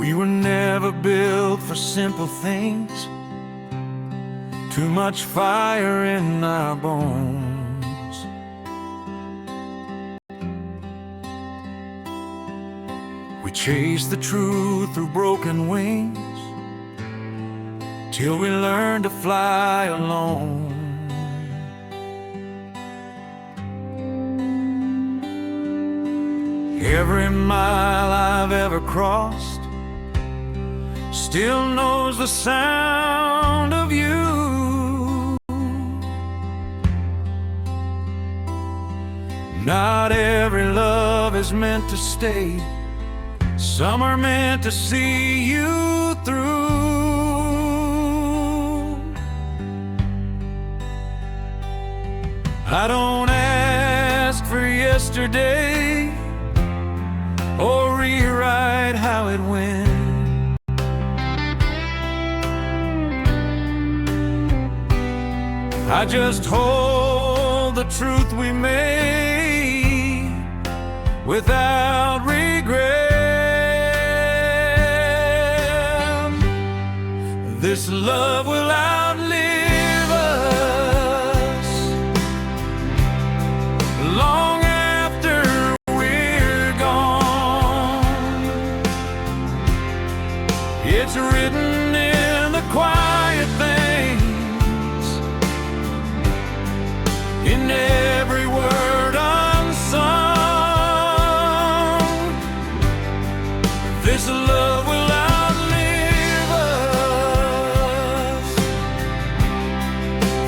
We were never built for simple things. Too much fire in our bones. We chased the truth through broken wings till we learned to fly alone. Every mile I've ever crossed still knows the sound of you. Not every love is meant to stay. Some are meant to see you through. I don't ask for yesterday or rewrite how it went. I just hold the truth we made without regret. This love will outlive us long after we're gone. It's written in the quiet things, in every word unsung. This love will outlive us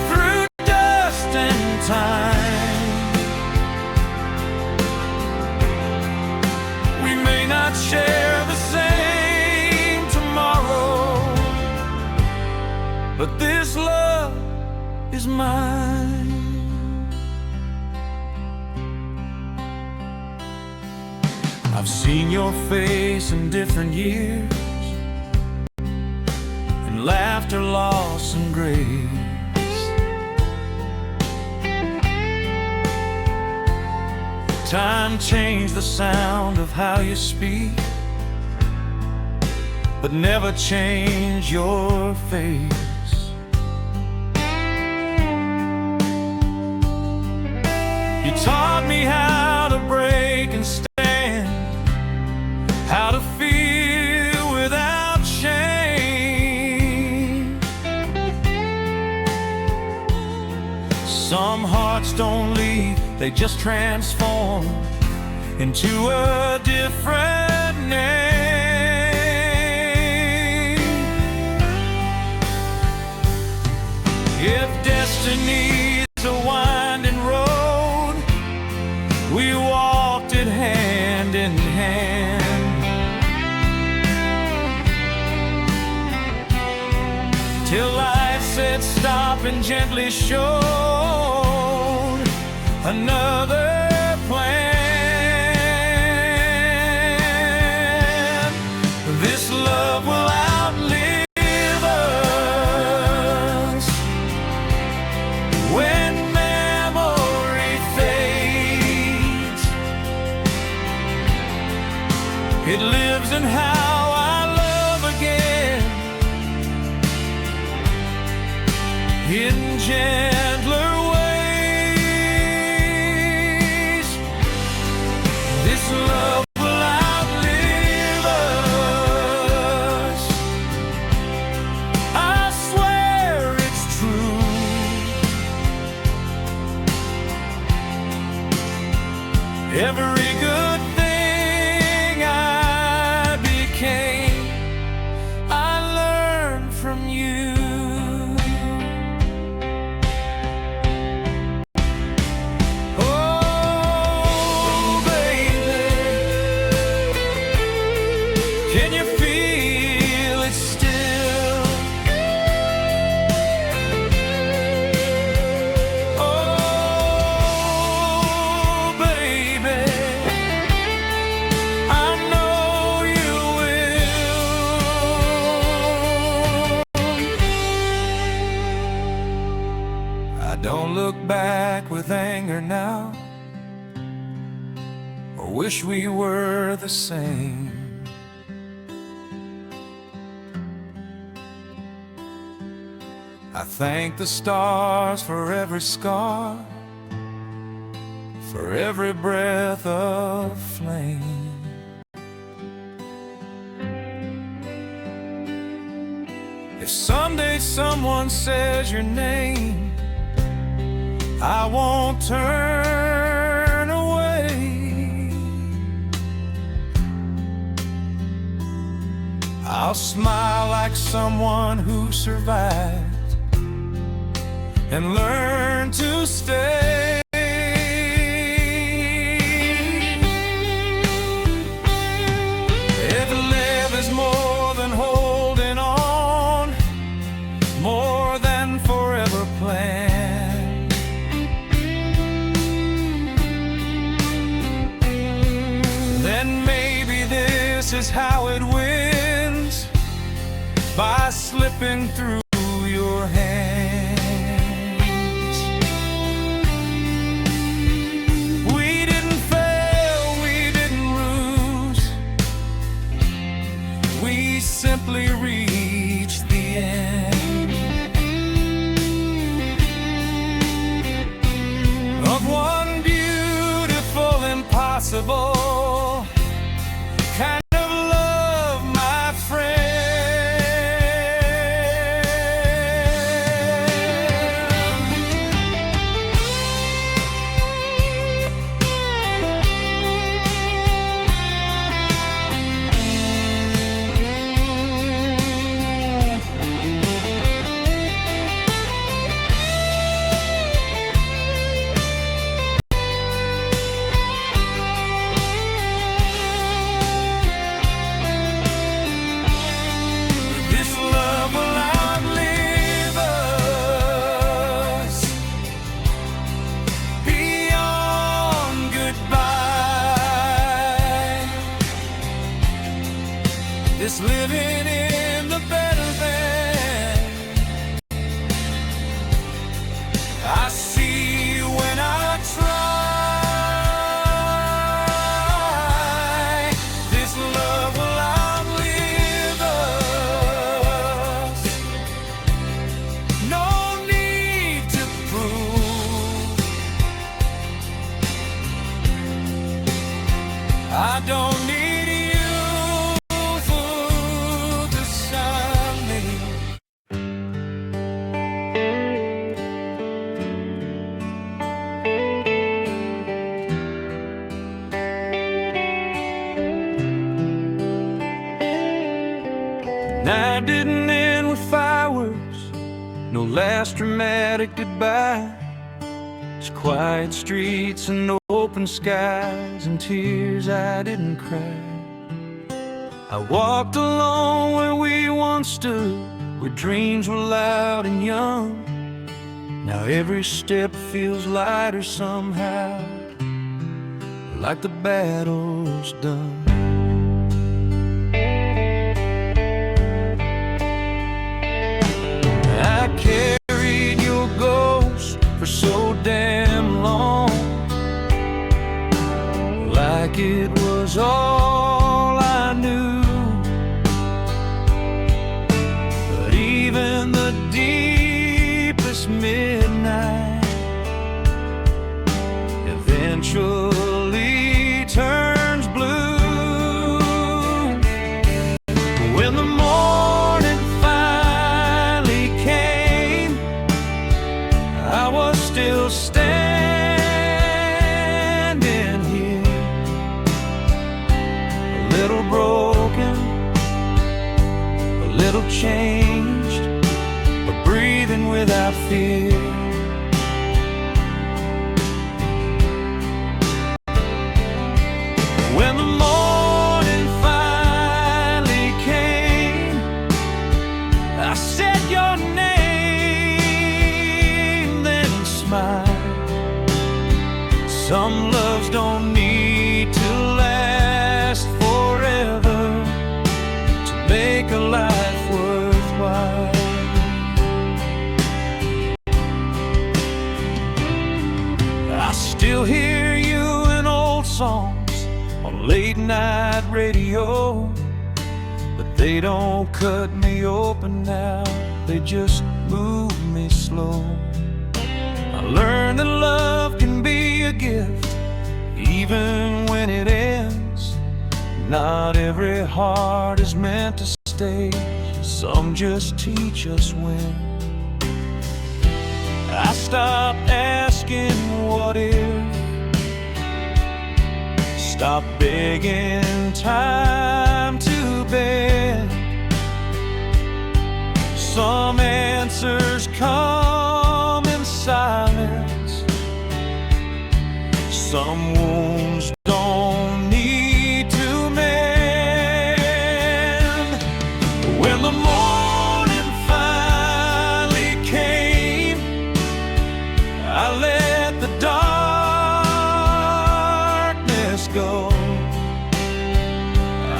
through dust and time. We may not share the same tomorrow, but this love is mine. I've seen your face in different years, in laughter, loss, and grace. Time changed the sound of how you speak, but never changed your face. You taught me how to break and stand, how to feel without shame. Some hearts don't leave, they just transform into a different name. If destiny's a winding road, we walked it hand in hand. Till life said stop and gently showed another plan. This love will outlive us when memory fades. It lives in how I love again, in gentler ways. This love will outlive us. I swear it's true. Every good thing I became, I learned from you. Can you feel it still? Oh, baby, I know you will. I don't look back with anger now, or wish we were the same. I thank the stars for every scar, for every breath of flame. If someday someone says your name, I won't turn away. I'll smile like someone who survived and learn to stay. If live is more than holding on, more than forever planned, then maybe this is how it wins, by slipping through your hands. We didn't fail, we didn't lose, we simply reached the end of one beautiful, impossible kind of love, my friend. This living in the better than I see when I try. This love will outlive us. No need to prove. I don't need Night didn't end with fireworks, no last dramatic goodbye. Just quiet streets and open skies and tears I didn't cry. I walked alone where we once stood, where dreams were loud and young. Now every step feels lighter somehow, like the battle's done. I carried your ghost for so damn long, like it was all I knew. But even the deepest midnight eventually turns blue. When the morning still standing here, a little broken, a little changed, but breathing without fear. When the morning finally came, I said your name. Some loves don't need to last forever to make a life worthwhile. I still hear you in old songs on late night radio, but they don't cut me open now, they just move me me slow. I learned that love can be a gift, even when it ends. Not every heart is meant to stay, some just teach us when. I stopped asking what if, stopped begging time to bend. Some answers come in silence, some wounds don't need to mend. When the morning finally came, I let the darkness go.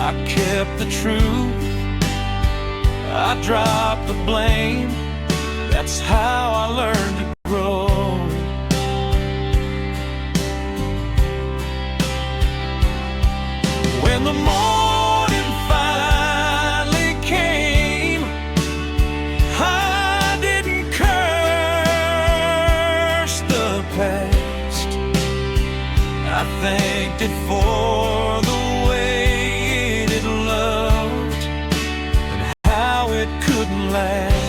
I kept the truth, I dropped the blame. That's how I learned to grow. When the morning finally came, I didn't curse the past. I thanked it for the way it loved and how it couldn't last.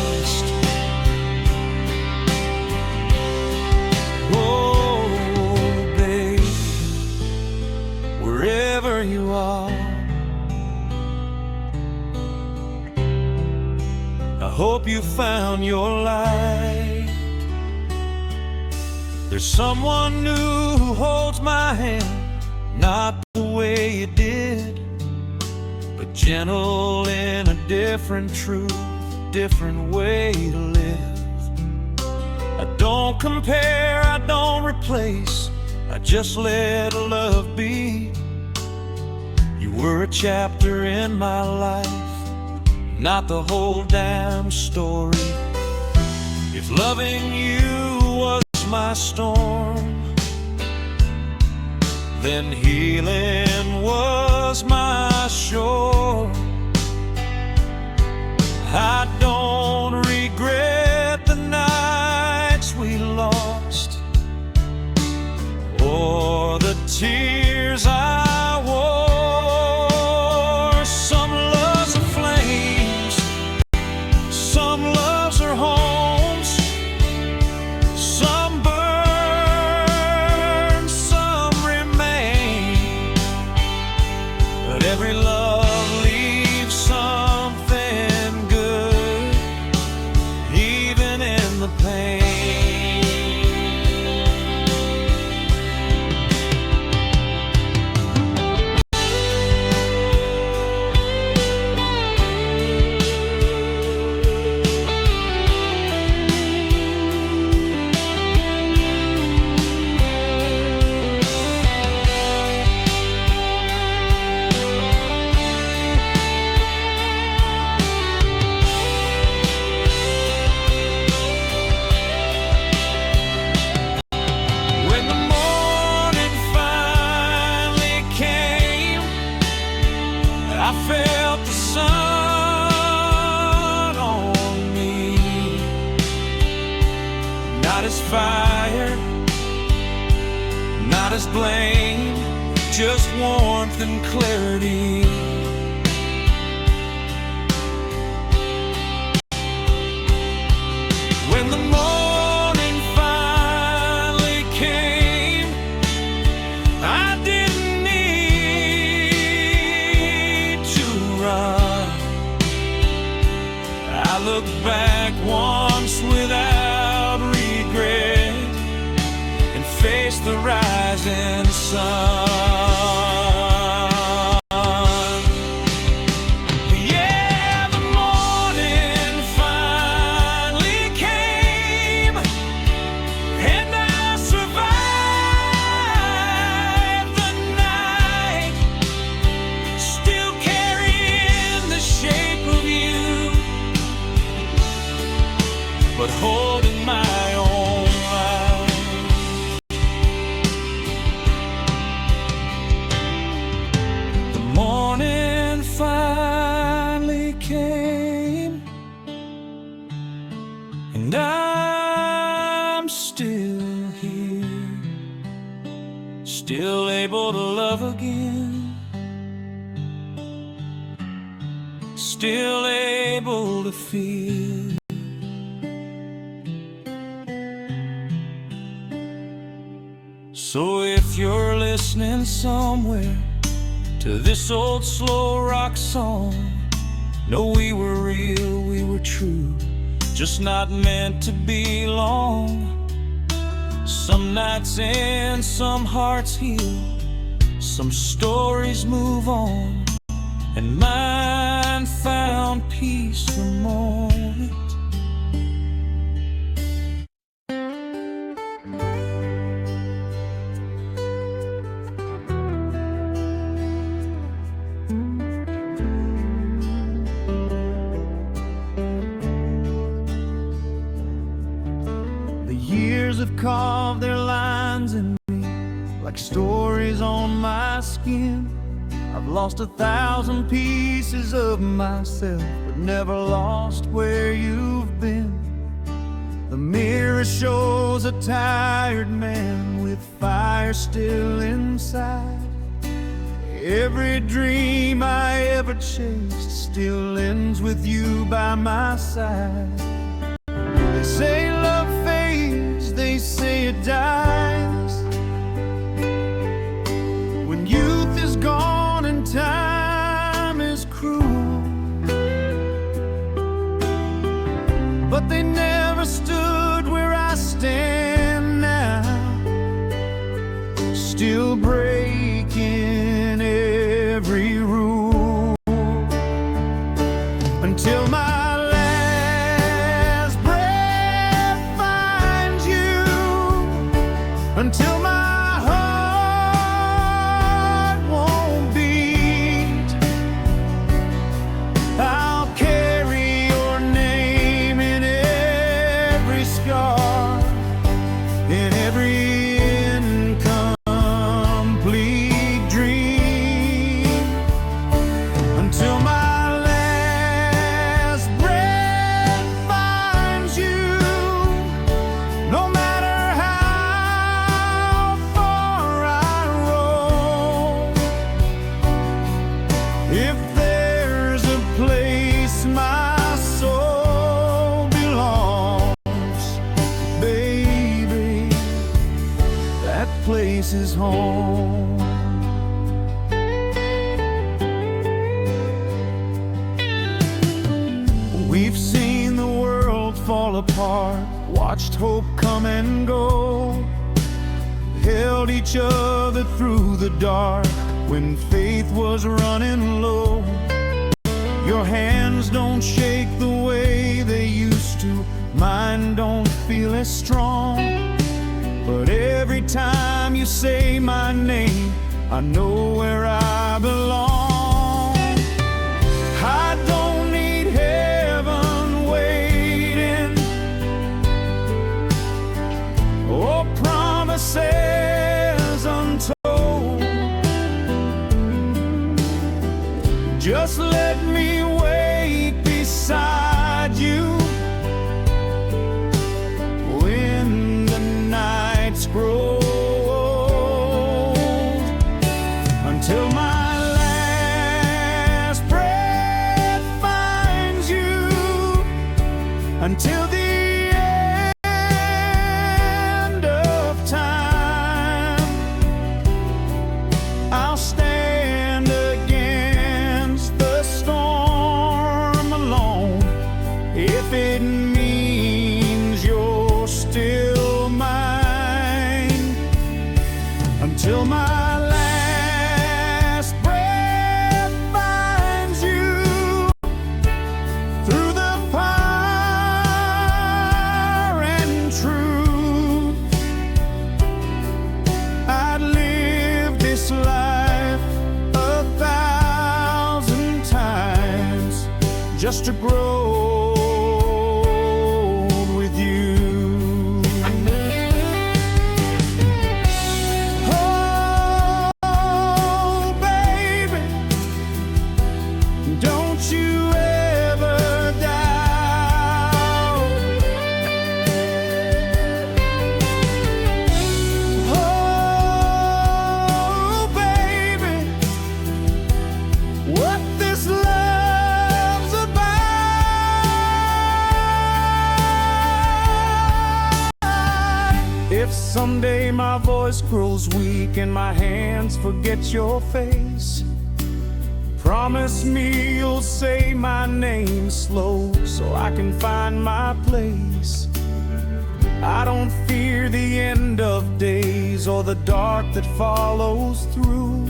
Oh, babe, wherever you are, I hope you found your light. There's someone new who holds my hand, not the way you did, but gentle in a different truth, different way to live. I don't compare, I don't replace, I just let love be. You were a chapter in my life, not the whole damn story. If loving you was my storm, then healing was my shore. I don't regret the nights we lost, or the tears I wore. Some loves are flames, some loves are homes, some burn, some remain, but every love leaves something good, even in the pain. I felt the sun on me, not as fire, not as blame, just warmth and clarity. When the morning finally came, I didn't need to run. I looked back once without regret and faced the rising sun. Yeah, the morning finally came, and I survived the night, still carrying the shape of you, but holding my own life. still able to feel. So if you're listening somewhere to this old slow rock song, know we were real, we were true, just not meant to be long. Some nights end, some hearts heal, some stories move on, and mine found peace for a moment. The years have carved their lines in me like stories on my skin. I've lost 1,000 pieces of myself, but never lost where you've been. The mirror shows a tired man with fire still inside. Every dream I ever chased still ends with you by my side. They say love fades, they say it dies. When youth is gone and time is cruel, but they never stood where I stand now, still breaking every rule, until my last breath finds you, until my place is home. We've seen the world fall apart, watched hope come and go, held each other through the dark when faith was running low. Your hands don't shake the way they used to, mine don't feel as strong, but every time you say my name, I know where I belong. I don't need heaven waiting or promises untold. Just let me wait beside you when the nights grow old, until my last breath finds you, until the end of time. I'll stand against the storm alone if it means you're still mine, until my last breath finds you through the fire and truth. I'd live this life 1,000 times just to grow with you. Oh, baby, don't you ever doubt. Oh, baby, what this love's Someday my voice grows weak and my hands forget your face. Promise me you'll say my name slow so I can find my place. I don't fear the end of days or the dark that follows through.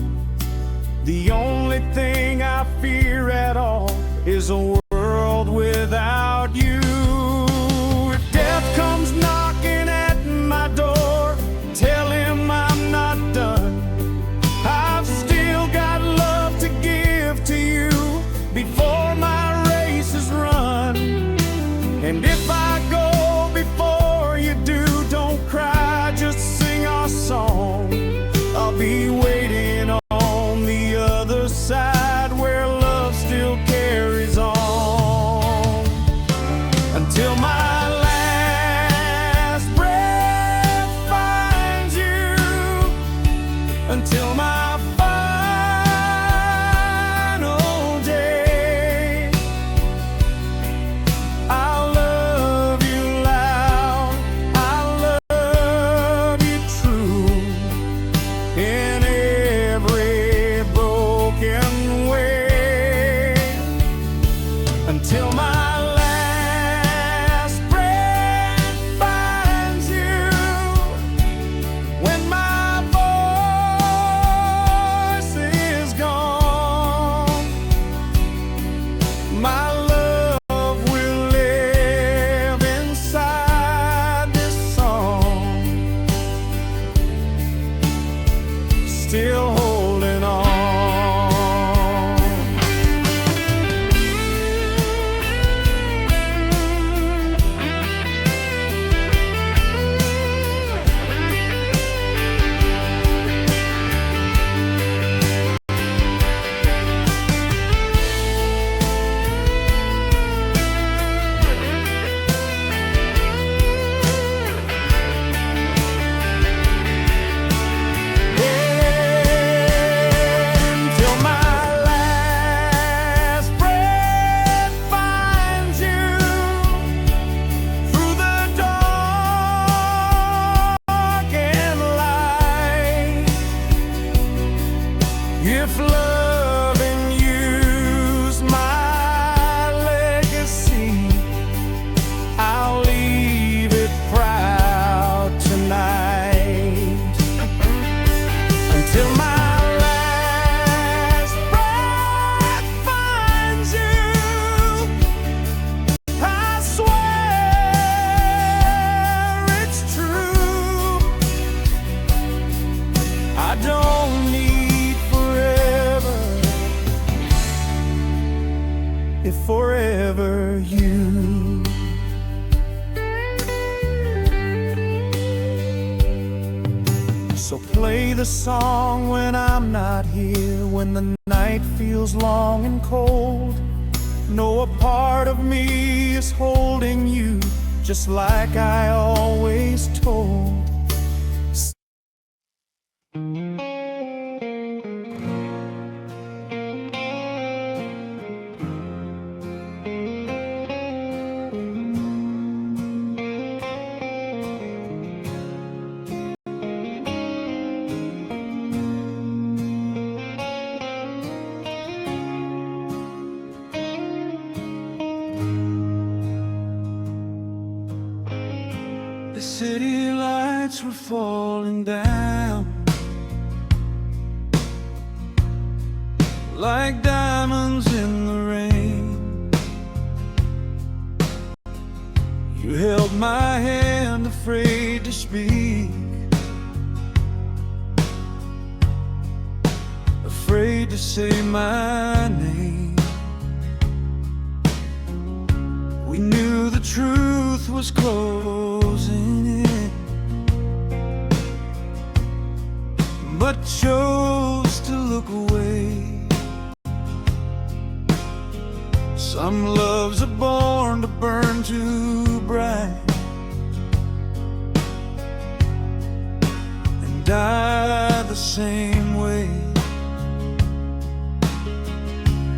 The only thing I fear at all is a world without you. If death comes knocking at my door, tell him I'm not done. I've still got love to give to you before my race is run. And if I go before you do, don't cry, just sing our song. I'll be waiting on the other side where love still carries on. Until my last breath finds you, until my final day. I'll love you loud, I'll love you true, in every broken way. Until my last breath finds you, when my voice is gone, my love will live inside this song, still holding on. Until my last breath finds you, through the dark and light. If loving you's my legacy, I'll leave it proud tonight. Until my last breath finds you, I swear it's true. I don't need forever if forever you. So play the song when I'm not here, when the night feels long and cold. Know a part of me is holding you, just like I always told. The city lights were falling down like diamonds in the rain. You held my hand, afraid to speak, afraid to say my name. We knew the truth was closing in, but chose to look away. Some loves are born to burn too bright and die the same way.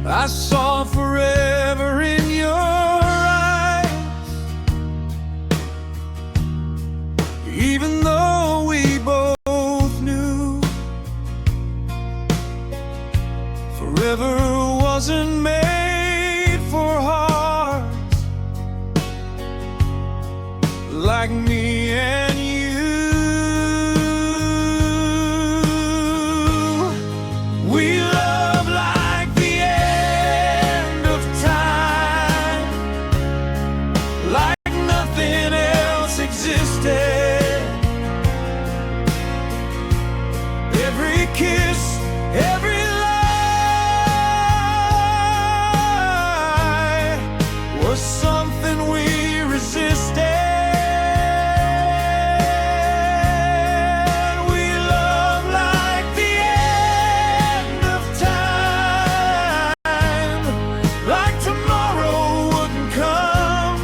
I saw forever in your eyes, even though like me and you. We love like the end of time, like nothing else existed. Every kiss, every lie was something we resisted. We love like the end of time, like tomorrow wouldn't come.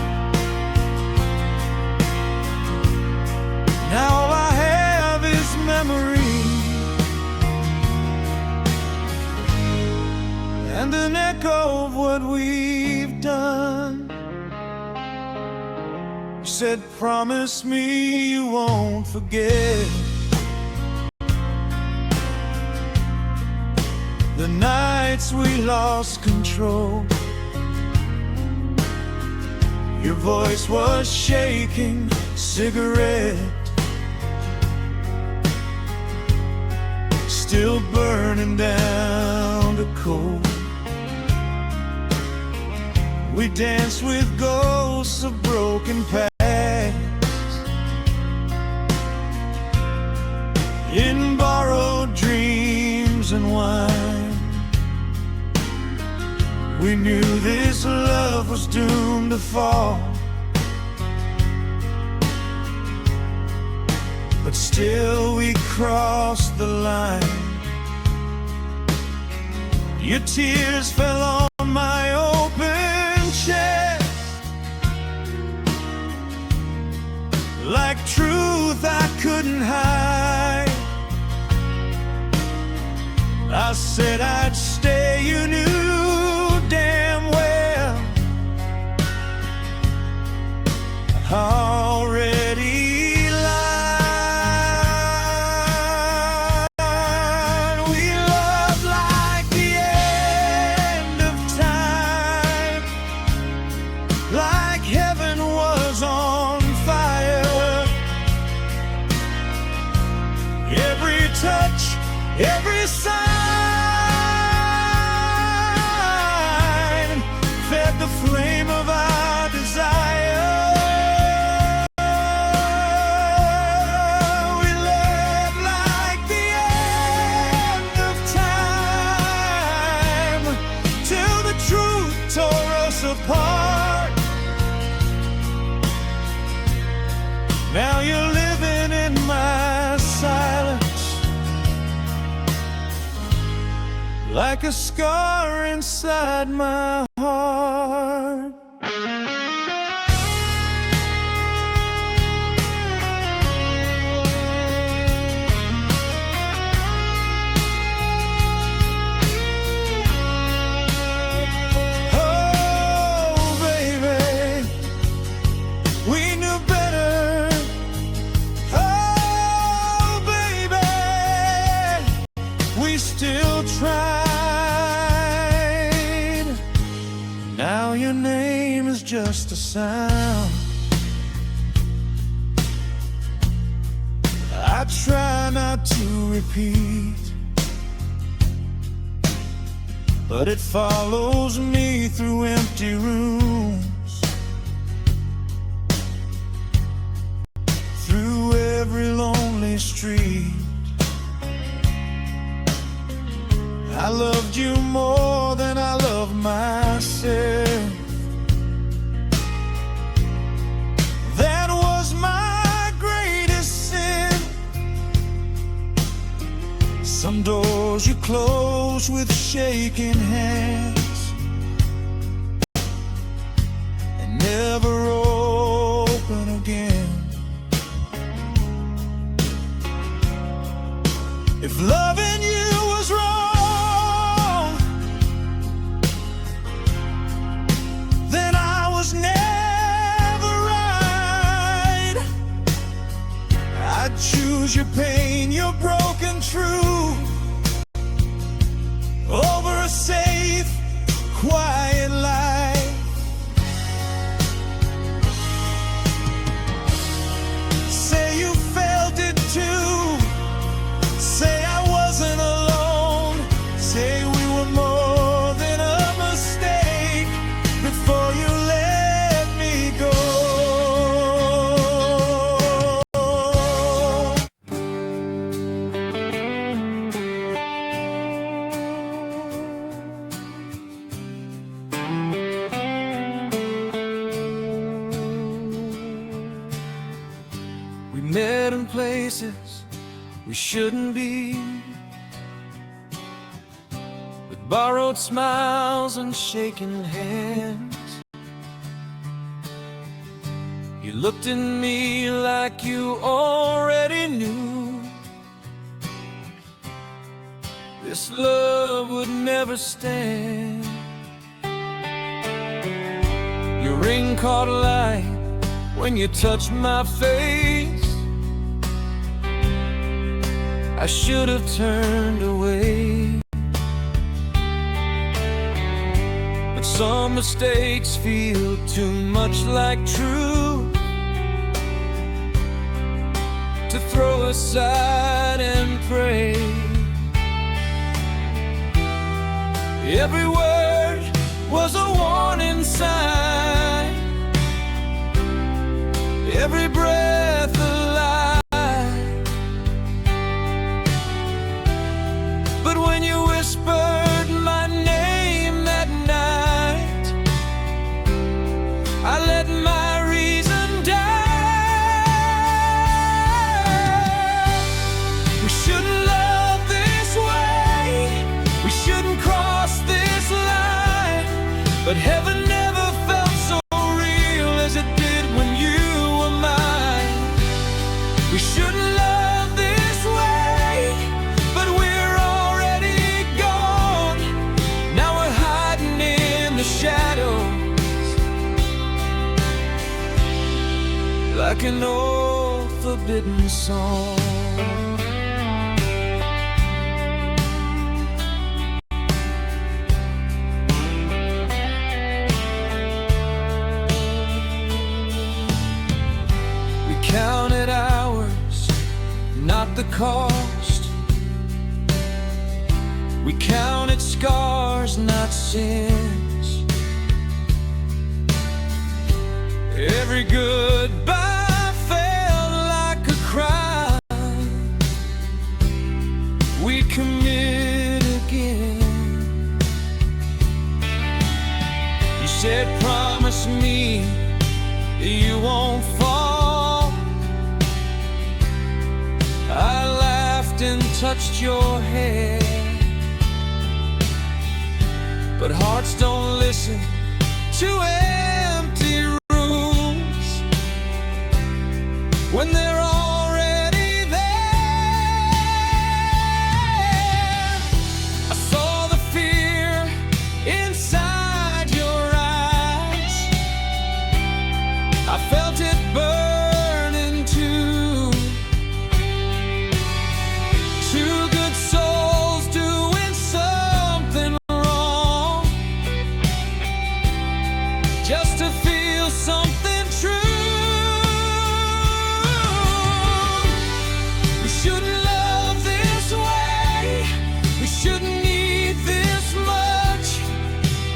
Now all I have is memory and an echo of what we've done. You said, promise me you won't forget the nights we lost control. Your voice was shaking, cigarette still burning down to cold. We danced with ghosts of broken past in borrowed dreams and wine. We knew this love was doomed to fall, but still we crossed the line. Your tears fell on my open chest like truth I couldn't hide. I said I'd stay, you knew damn well I already lied. We love like the end of time, like heaven was on fire. Every touch, every sign fed the flame of our desire. We lived like the end of time till the truth tore us apart. Now you're living in my silence, like a scar inside my heart. Oh, baby, we knew better. Oh, baby, we still tried. Now your name is just a sound. I try not to repeat, but it follows me through empty rooms, through every lonely street. I loved you more than I love myself. That was my greatest sin. Some doors you close with shaking hands and never open again. If loving you was wrong, then I was never right. I'd choose your pain, your broken truth, over a safe, quiet life. heading places we shouldn't be, with borrowed smiles and shaking hands. You looked at me like you already knew this love would never stand. Your ring caught light when you touched my face. I should have turned away, but some mistakes feel too much like truth to throw aside and pray. Every word was a warning sign, every breath a lie. But when you whispered my name that night, I let my reason die. We shouldn't love this way, we shouldn't cross this line, but heaven never felt so real as it did when you were mine. We shouldn't love this way, but we're already gone. Now we're hiding in the shadows like an old forbidden song. Counted hours, not the cost. We counted scars, not sins. Every goodbye felt like a crime we commit again. You said, promise me you won't fall. I laughed and touched your hair, but hearts don't listen to empty rooms when they're already there. I saw the fear inside your eyes, I felt it burning too. Two good souls doing something wrong, just to feel something true. We shouldn't love this way, we shouldn't need this much,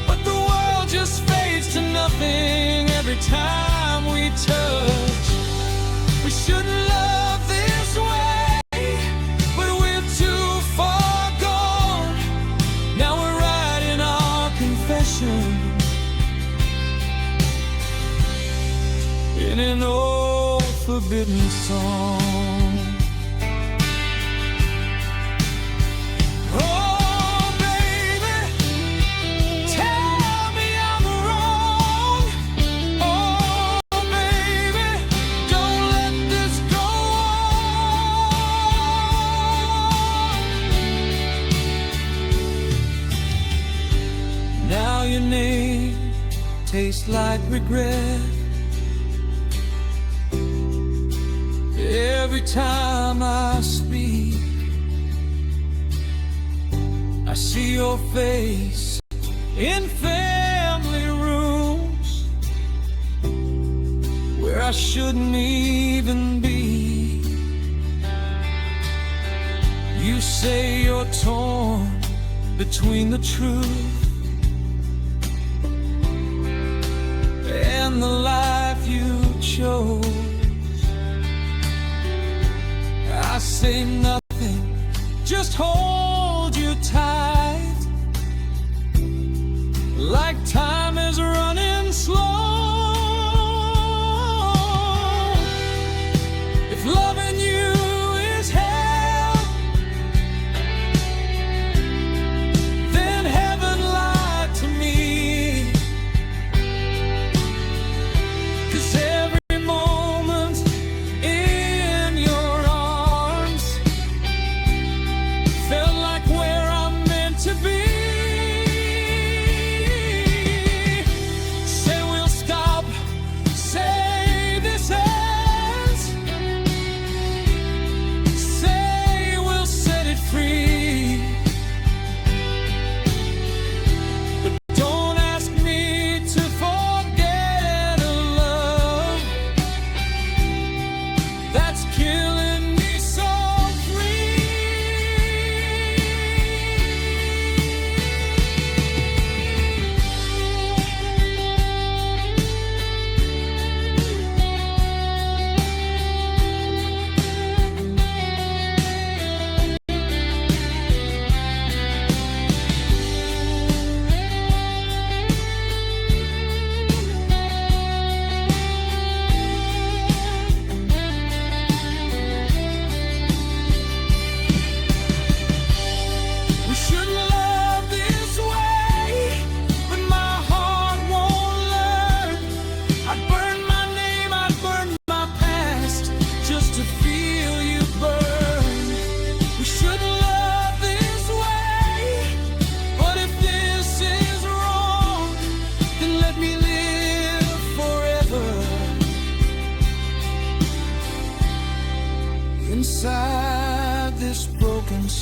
but the world just fades to nothing every time we touch. We shouldn't love this way, but we're too far gone. Now we're writing our confession in an old forbidden song. Oh, baby, tell me I'm wrong. Oh, baby, don't let this go on. Now your name tastes like regret. Every time I speak, I see your face in family rooms where I shouldn't even be. You say you're torn between the truth and the life you chose. I say nothing, just hold you tight, like time is running slow. If loving you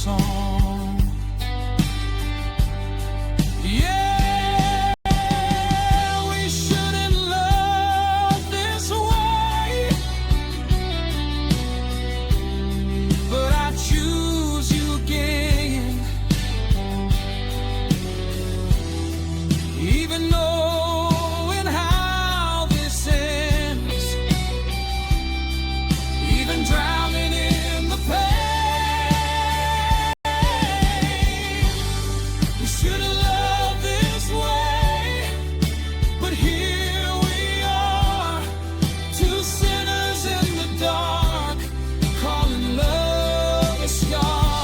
song. Yeah, we shouldn't love this way, but I choose you again. Even knowing how this ends, even drowning in the pain. We should have loved this way, but here we are, two sinners in the dark, calling love a scar.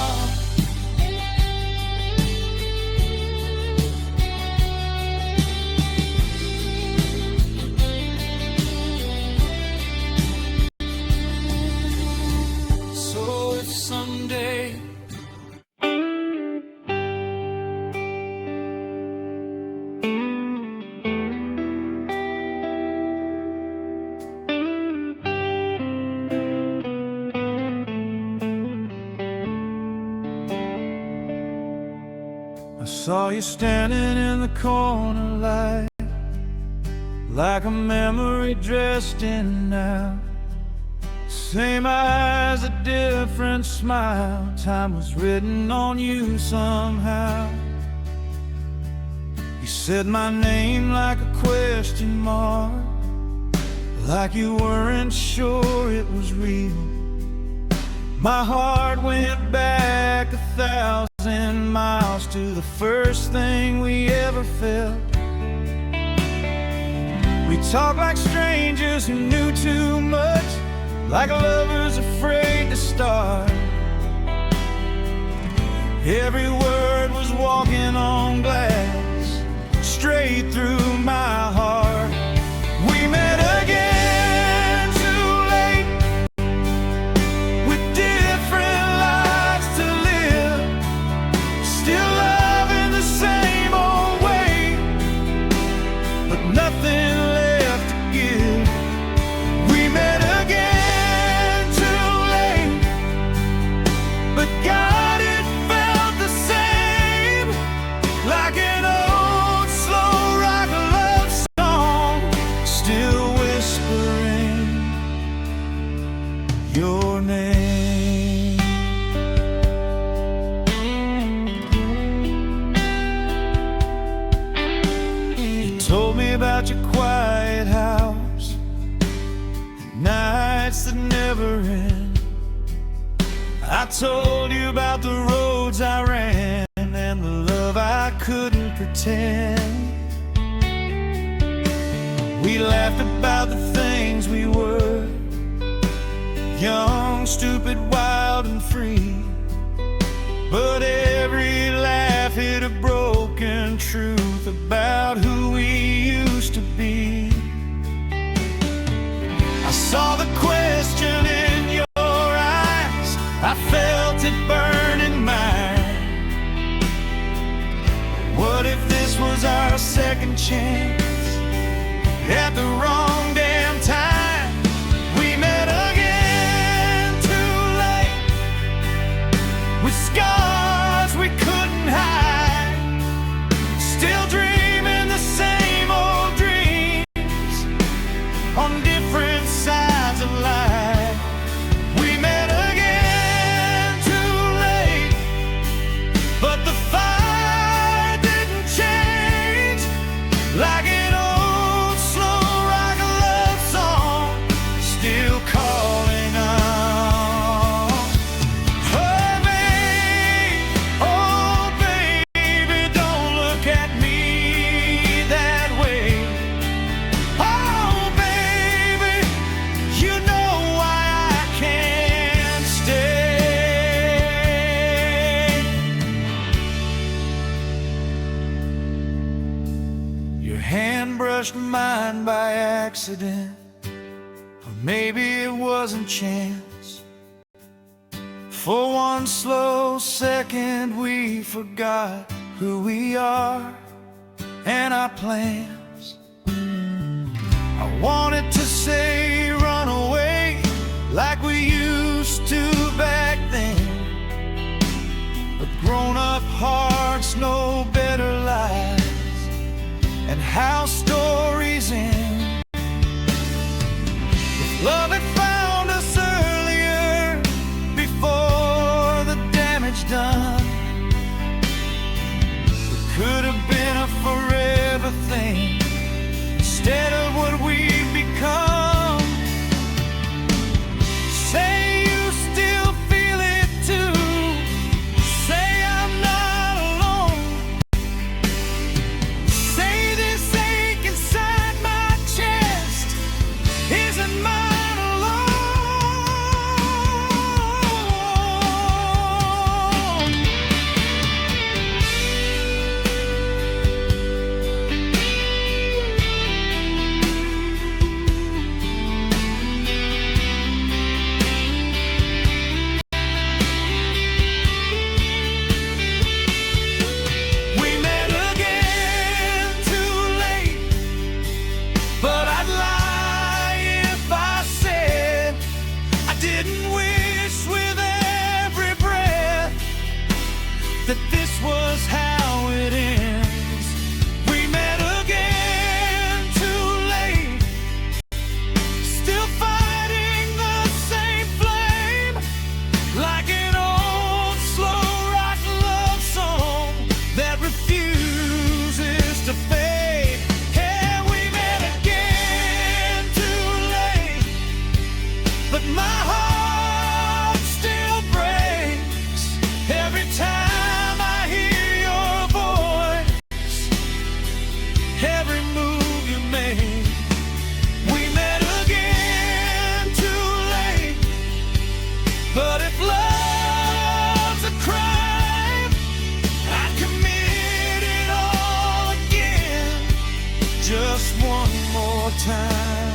So if someday I saw you standing in the corner light, like a memory dressed in now. Same eyes, a different smile. Time was written on you somehow. You said my name like a question mark, like you weren't sure it was real. My heart went back 1,000 miles to the first thing we ever felt. We talked like strangers who knew too much, like lovers afraid to start. Every word was walking on glass, straight through my heart. We met again too late, with different lives to live, still loving the same old way, but nothing left to give. We met again too late, but God, it felt the same, like an old slow rock love song, still whispering your name. You told me about your quiet house, nights that never end. I told you about the roads I ran and the love I couldn't pretend. We laughed about the things we were, young, stupid, wild and free. But every laugh hid a broken truth about who we used to be. I saw the question in your eyes, I felt it burn in mine. What if this was our second chance at the wrong damn time? We met again too late, with scars we couldn't hide, still dreaming the same old dreams on different sides of life. We met again too late, but the fire didn't change, like an old slow rock love song, still calling on. Oh baby, don't look at me that way. Oh baby, you know why I can't stay. Your hand brushed mine by accident, or maybe it wasn't chance. For one slow second we forgot who we are and our plans. I wanted to say run away like we used to back then, hearts know better lies and how stories end. If love had found us earlier, before the damage done, it could have been a forever thing instead of what we've become. Say you still feel it too. Say I'm not alone. Say this ache inside my chest isn't mine alone. We met again too late, but I'd lie if I said I didn't wish with every breath that this was how it ends. We met again too late, still fighting the same flame, like an old slow rock love song that refuses to fade. Yeah, we met again too late, but my heart still breaks every time I hear your voice, every move you make. We met again too late, but if love's a crime, I'd commit it all again, just one more time.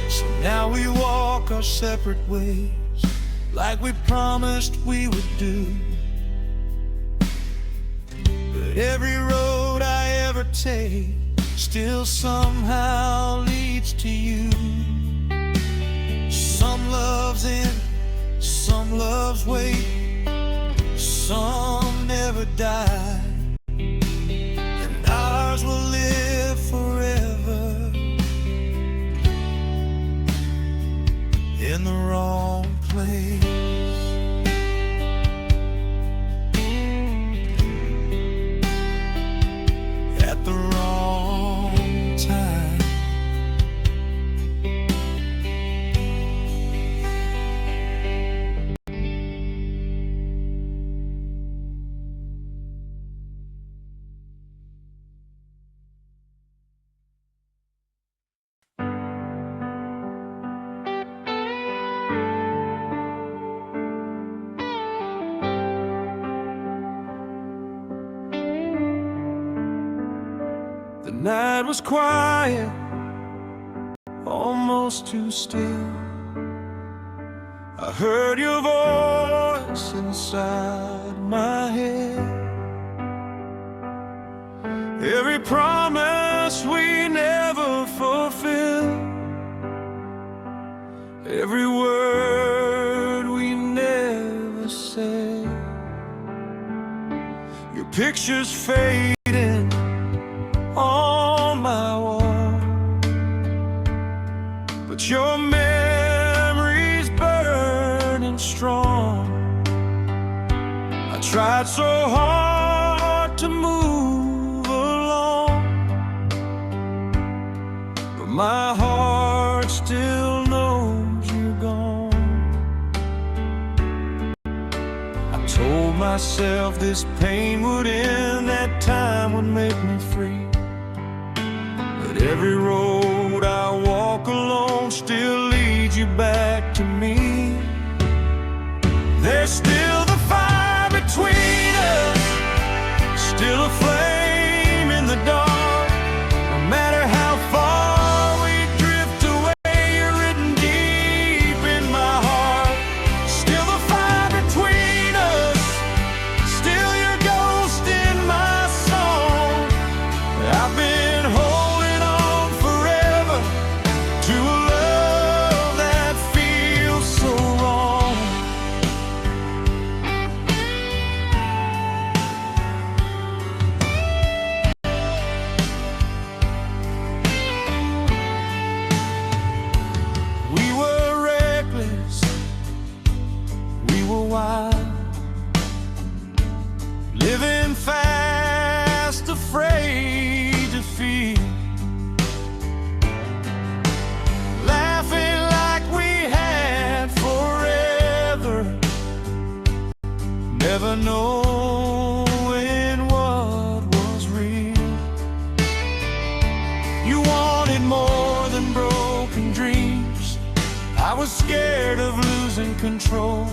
So now we walk our separate ways, like we promised we would do. But every road I ever take still somehow leads to you. Some loves end, some loves wait, some never die, and ours will live forever in the wrong place. At the wrong time. The night was quiet, almost too still. I heard your voice inside my head. Every promise we never fulfilled, every word we never said. Your picture's fading on my wall, but your memory's burning strong. I tried so hard to move along, but my heart still knows you're gone. I told myself this pain would end, that time would make me free. But every road I walk alone still leads you back to me. There's still the fire between us, still a flame in the dark. No matter how far we drift away, you're written deep in my heart. Still the fire between us, still your ghost in my song. I've been holding on forever to a love that scared of losing control,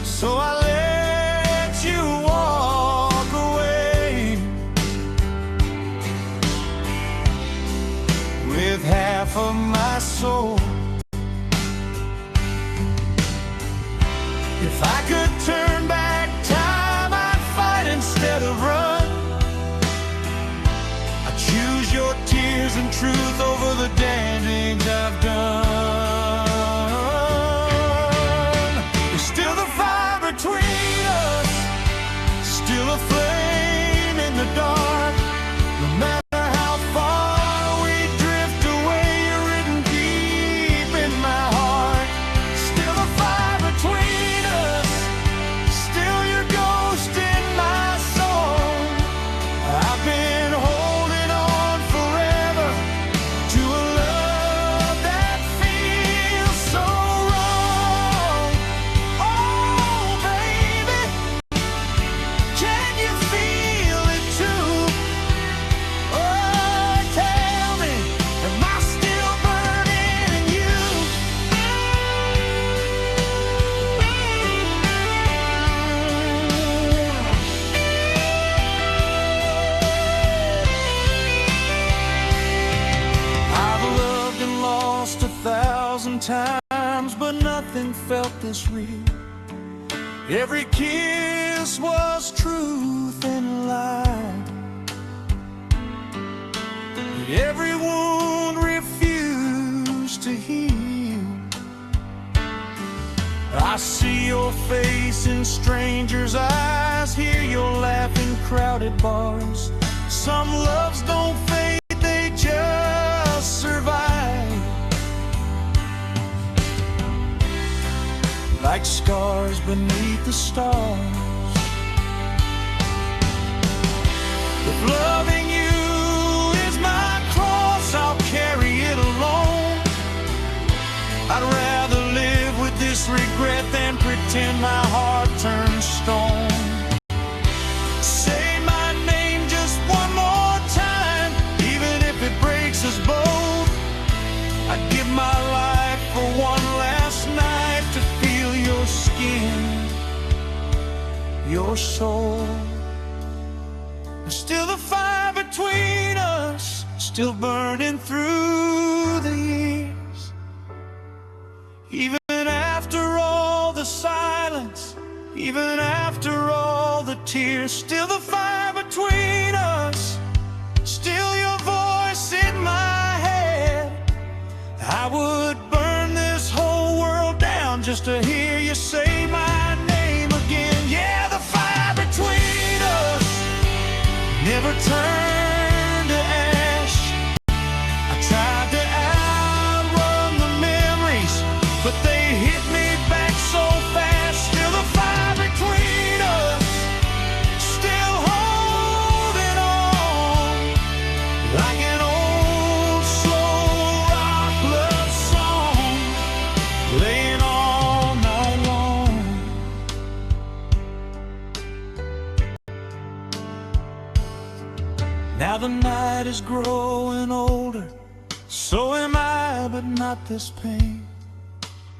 so I let you walk away with half of my soul. If I could turn back time, I'd fight instead of run. I choose your tears and truth over the damage I've done. There's still the fire between us, still a flame in the dark. No matter how far we drift away, you're written deep in my heart. Still a fire between us, still your ghost in my soul. I've been holding on forever to a love that feels so wrong. Oh, baby, can you feel it too? Oh, tell me, am I still burning in you? I've loved and lost 1,000 times, but nothing felt this real. Every kiss was truth and lie. Every wound refused to heal. I see your face in strangers' eyes, hear your laugh in crowded bars. Some loves don't fade, they just survive, like scars beneath the stars. If loving you is my cross, I'll carry it alone. I'd rather live with this regret than pretend my heart turns stone. Say my name just one more time, even if it breaks us both. I'd give my life for one last night to feel your skin, your soul. There's still the fire between us, still burning through the years. Even after all the silence, even after all the tears, still the fire between us, still your voice in my head. I would burn this whole world down just to hear you say my name again. Yeah, the fire between us never turned to ash. I tried to outrun the memories, but they hit me back so fast. Still the fire between us, still holding on, like an old slow rock love song, playing all night long. Now the night is growing older, so am I, but not this pain.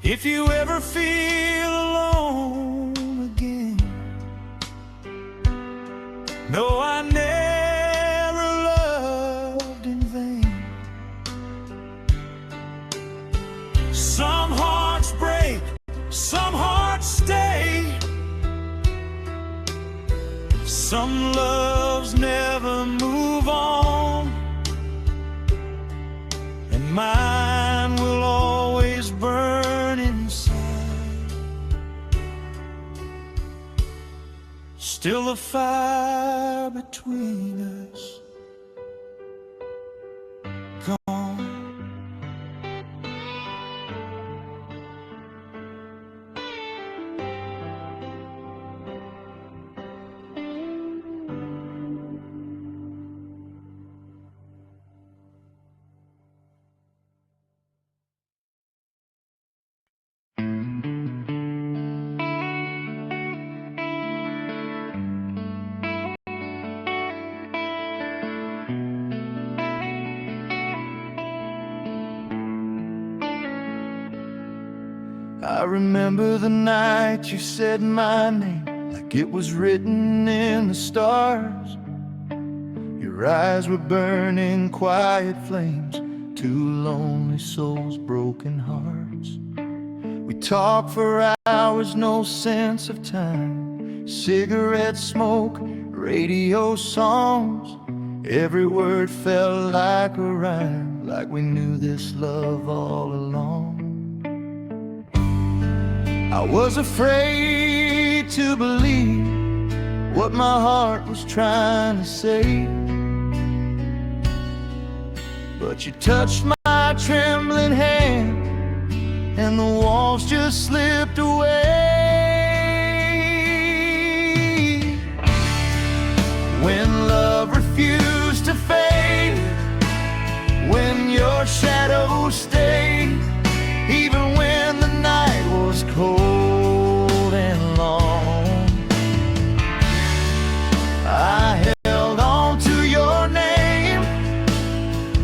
If you ever feel alone again, no, I never loved in vain. Some hearts break, some hearts stay. Some loves never move on, and mine will always burn inside. Still a fire between us, gone. I remember the night you said my name like it was written in the stars. Your eyes were burning quiet flames, two lonely souls, broken hearts. We talked for hours, no sense of time. Cigarette smoke, radio songs. Every word felt like a rhyme, like we knew this love all along. I was afraid to believe what my heart was trying to say, but you touched my trembling hand and the walls just slipped away. When love refused to fade, when your shadow stayed, even when the night was cold and long, I held on to your name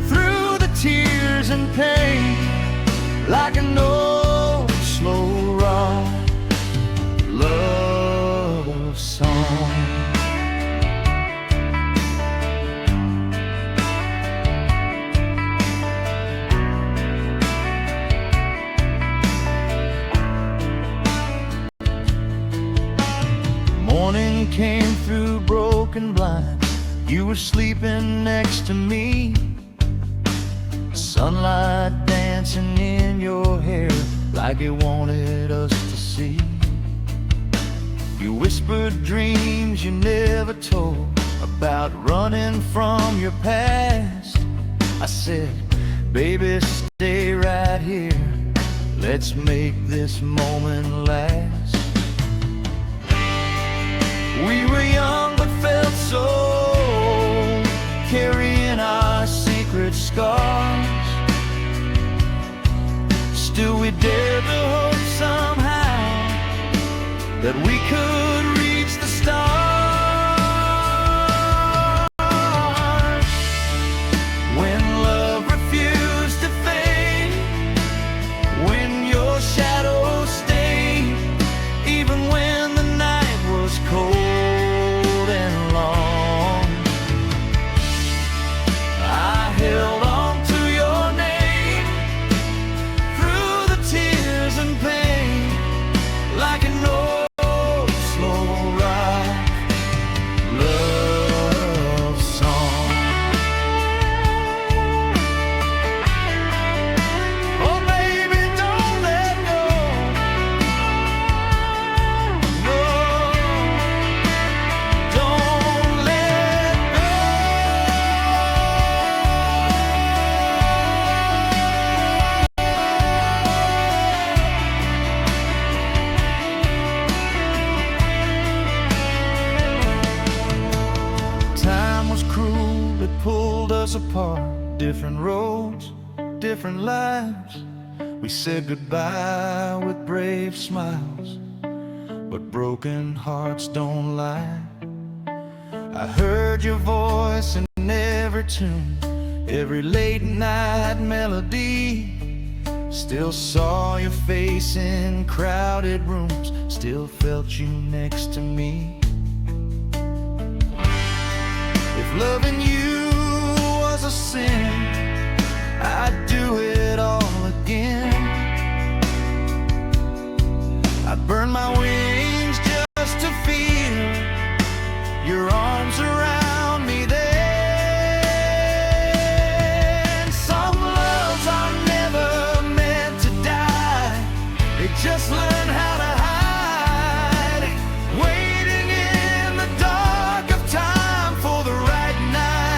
through the tears and pain, like an old slow rock love song. Morning came through broken blinds. You were sleeping next to me, sunlight dancing in your hair like it wanted us to see. You whispered dreams you never told about running from your past. I said, baby, stay right here, let's make this moment last. We were young but felt so old, carrying our secret scars. Still we dared to hope somehow that we could reach the stars. When love refused to fade, when your shadow stayed, even when the night was cold and long, I held on to your name through the tears and pain, like an old slow rock love song. Oh baby, don't let go, no, don't let go. Time was cruel, it pulled us apart. Different roads, different lives. We said goodbye with brave smiles, but broken hearts don't lie. I heard your voice in every tune, every late night melody. Still saw your face in crowded rooms, still felt you next to me. If loving you was a sin, I'd do it all again. I'd burn my wings just to feel your arms around me then. Some loves are never meant to die, they just learn how to hide, waiting in the dark of time for the right night.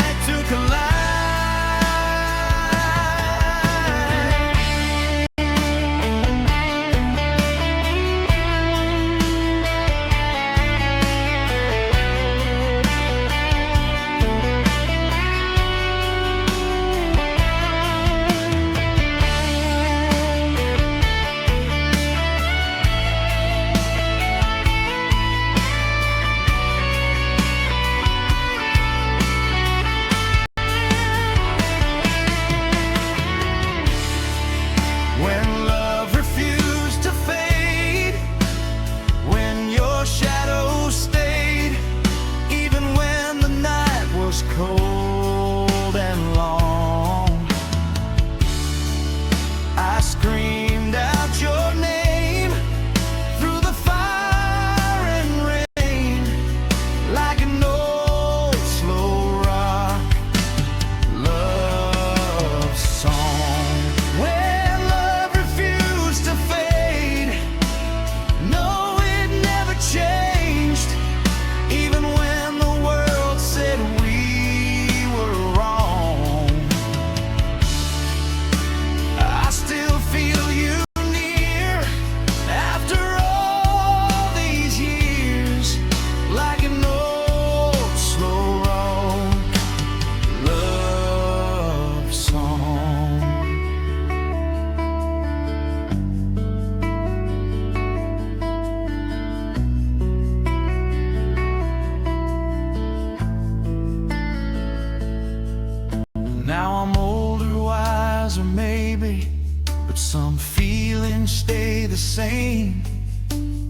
the same.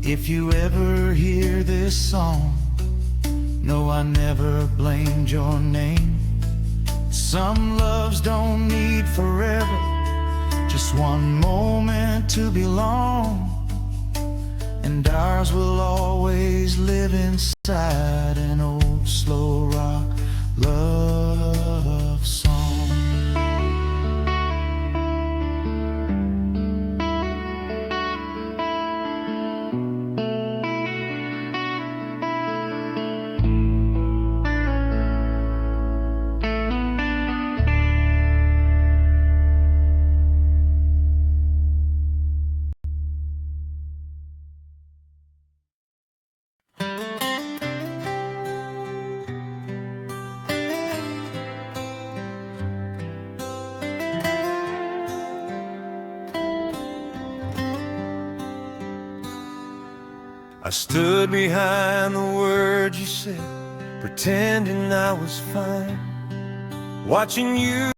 If you ever hear this song, no, I never blamed your name. Some loves don't need forever, just one moment to belong. And ours will always live inside an old slow rock love song. I stood behind the words you said, pretending I was fine, watching you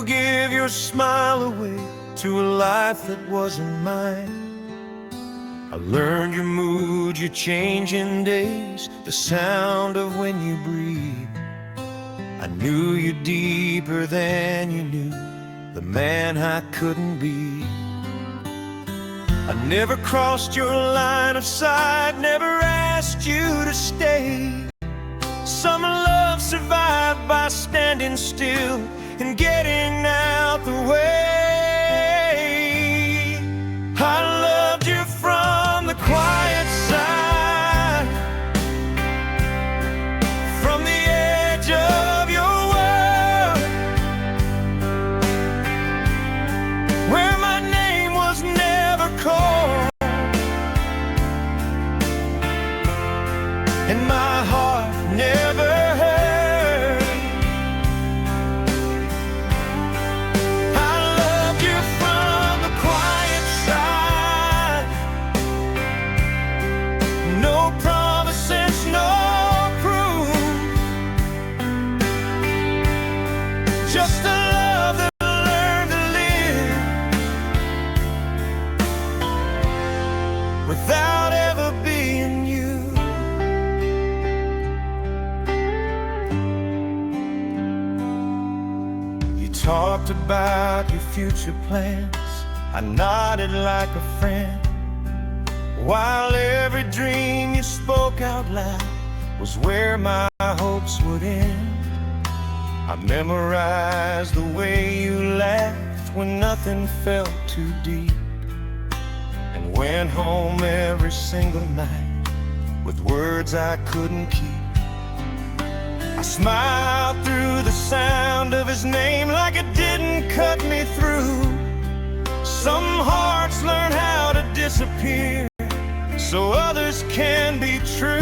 give your smile away to a life that wasn't mine. I learned your mood, your changing days, the sound of when you breathe. I knew you deeper than you knew, the man I couldn't be. I never crossed your line of sight, never asked you to stay. Some love survived by standing still and getting out the way. I loved you from the quiet side, from the edge of your world, where my name was never called, and my heart never heard. I loved you from the quiet side, no promises, no proof, just a love that learned to live without ever being you. You talked about your future plans, I nodded like a friend, while every dream you spoke out loud was where my hopes would end. I memorized the way you laughed when nothing felt too deep, and went home every single night with words I couldn't keep. I smiled through the sound of his name like it didn't cut me through. Some hearts learn how to disappear so others can be true.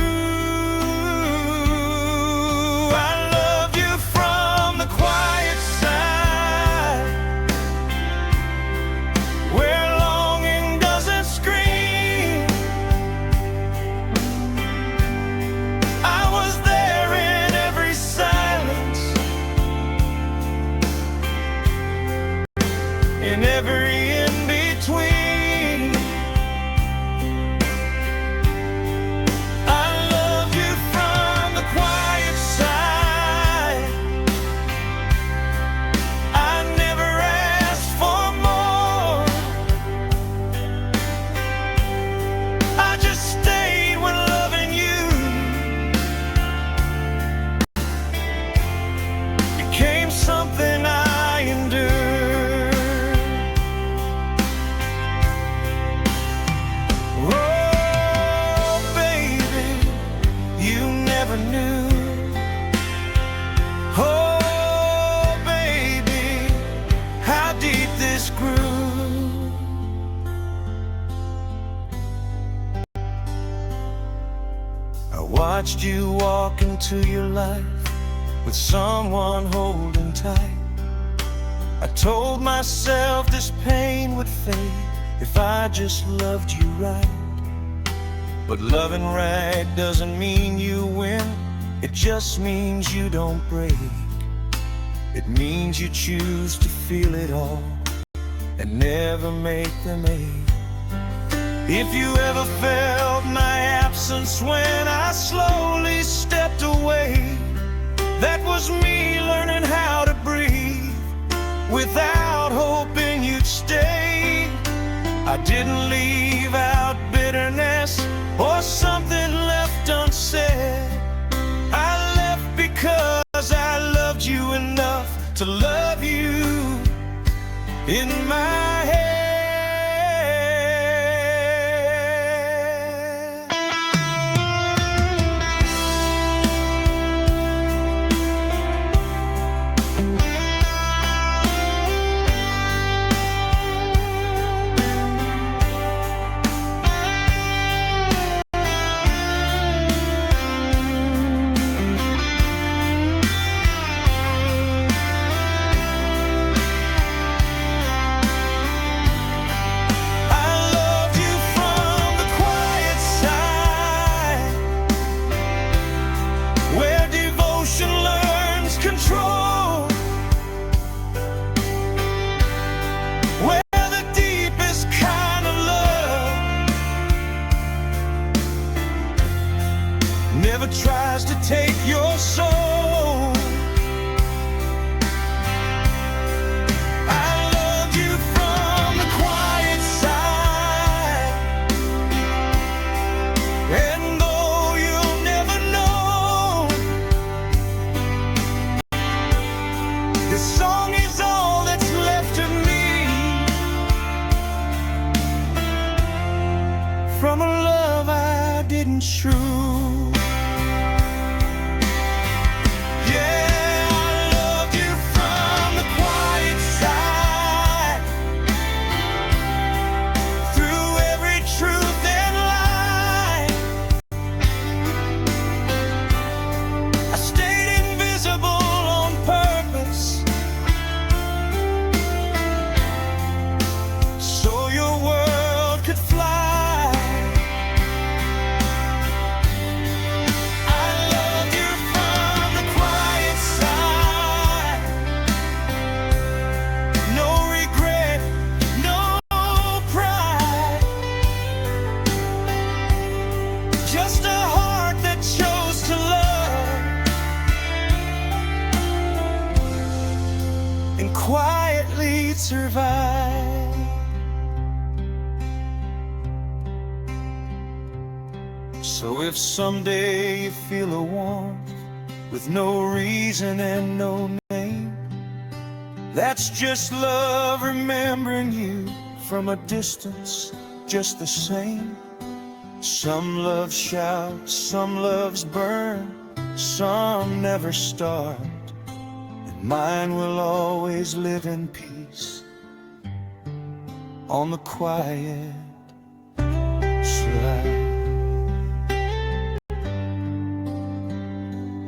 I love you from the quiet side, where longing doesn't scream. I was there in every silence, in every in-between. I love you from the quiet side, I never asked for more, I just stayed when loving you became something I endured. Oh, baby, you never knew. Oh, baby, how deep this grew. I watched you walk into your life with someone holding tight. I told myself this pain would fade if I just loved you right. But loving right doesn't mean you win, it just means you don't break. It means you choose to feel it all and never make them ache. If you ever felt my absence when I slowly stepped away, that was me learning how to breathe without hoping you'd stay. I didn't leave out bitterness or something left unsaid. I left because I loved you enough to love you in my head. Never tries to take your soul. I loved you from the quiet side, and though you'll never know, this song is all that's left of me from a love I didn't choose. Just a heart that chose to love and quietly survive. So if someday you feel a warmth with no reason and no name, that's just love remembering you from a distance just the same. Some loves shout, some loves burn, some never start, and mine will always live in peace on the quiet side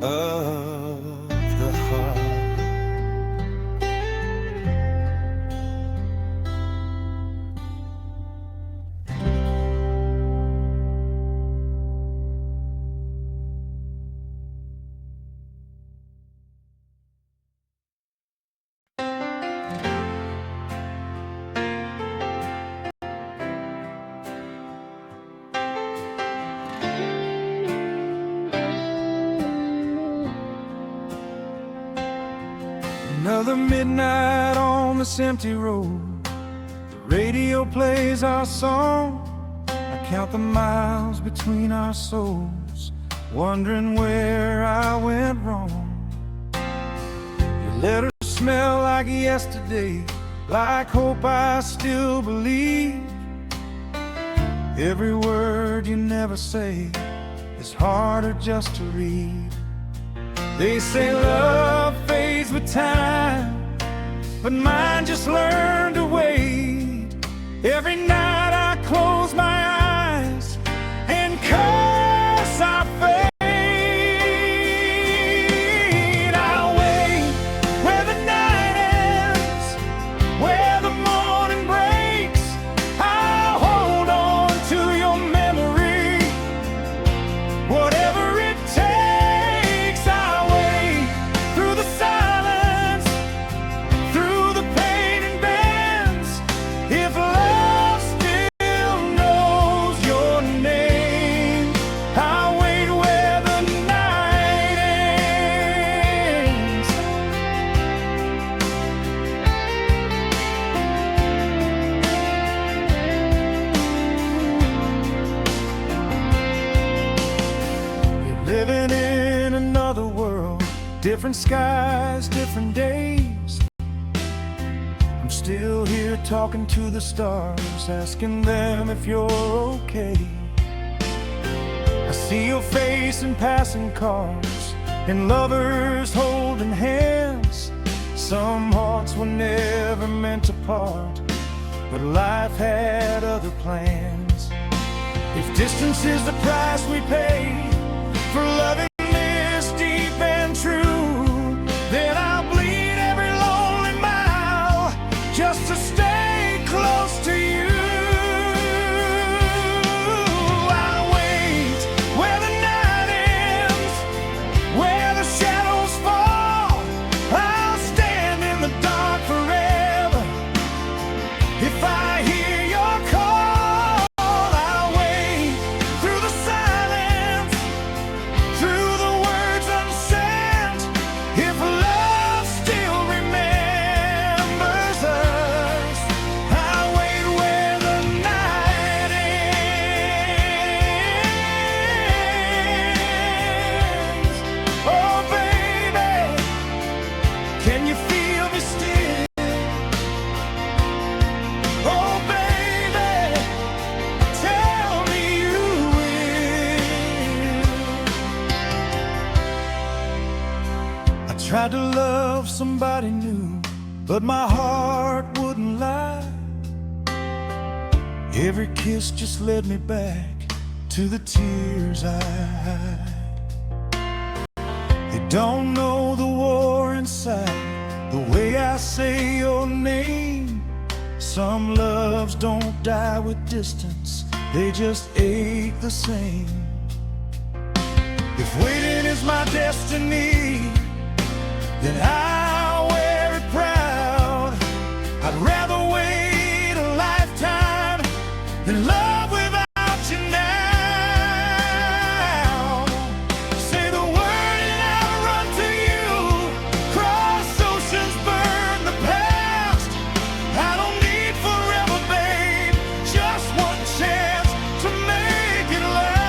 of the heart. Another midnight on this empty road. The radio plays our song. I count the miles between our souls, wondering where I went wrong. Your letters smell like yesterday, like hope I still believe. Every word you never say is harder just to read. They say love fades with time, but mine just learned to wait. Every night I close my eyes and curse our fate. I'll wait where the night ends, where the morning breaks. I'll hold on to your memory, whatever it takes. I'll wait through the silence, through the pain and bends, if love still knows Different skies, different days. I'm still here talking to the stars, asking them if you're okay. I see your face in passing cars, and lovers holding hands. Some hearts were never meant to part, but life had other plans. If distance is the price we pay for loving this deep and true, then I'll bleed every lonely mile just to stay close to you. I'll wait where the night ends, where the shadows fall. I'll stand in the dark forever if I hear your call. I'll wait through the silence, through the words unsent, if love still remembers us. I'll wait where the night ends. Oh baby, can you feel me still? Oh baby, tell me you will. I tried to love somebody new, but my heart wouldn't lie. Every kiss just led me back to the tears I hide. They don't know the war inside, the way I say your name. Some loves don't die with distance, they just ache the same. If waiting is my destiny, then I'll wear it proud. I'd rather wait a lifetime than love without you now. Say the word and I'll run to you. Cross oceans, burn the past. I don't need forever, babe, just one chance to make it last.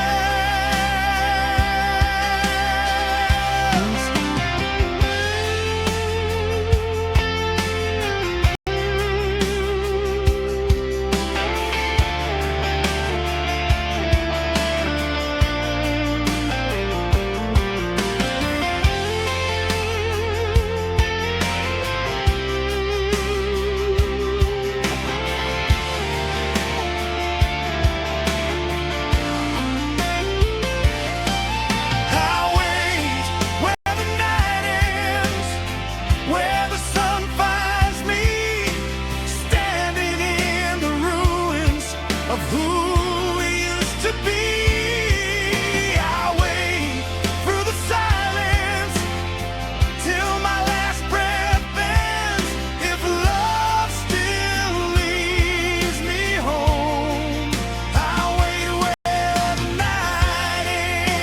I'll wait where the night ends, where the sun finds me, standing in the ruins of who we used to be. I'll wait through the silence till my last breath bends. If love still leads me home, I'll wait where the night ends.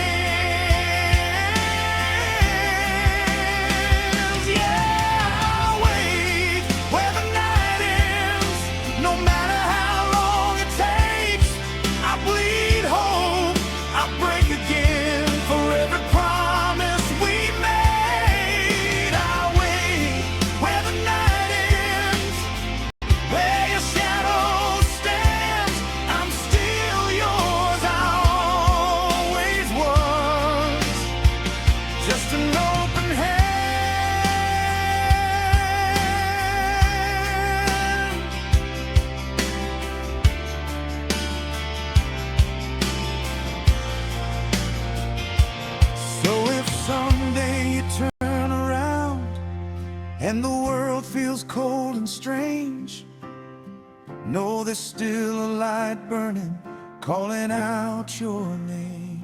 Yeah, I'll wait where the night ends. No matter how long it takes, I bleed hope, I break again for every promise we made. I'll wait where the night ends, where your shadow stands. I'm still yours, I always was. Just an open hand. So if someday you turn around and the world feels cold and strange, know there's still a light burning, calling out your name.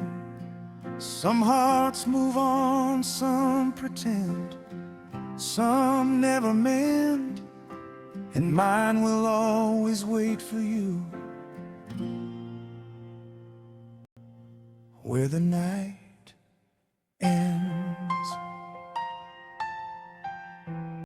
Some hearts move on, some pretend, some never mend, and mine will always wait for you where the night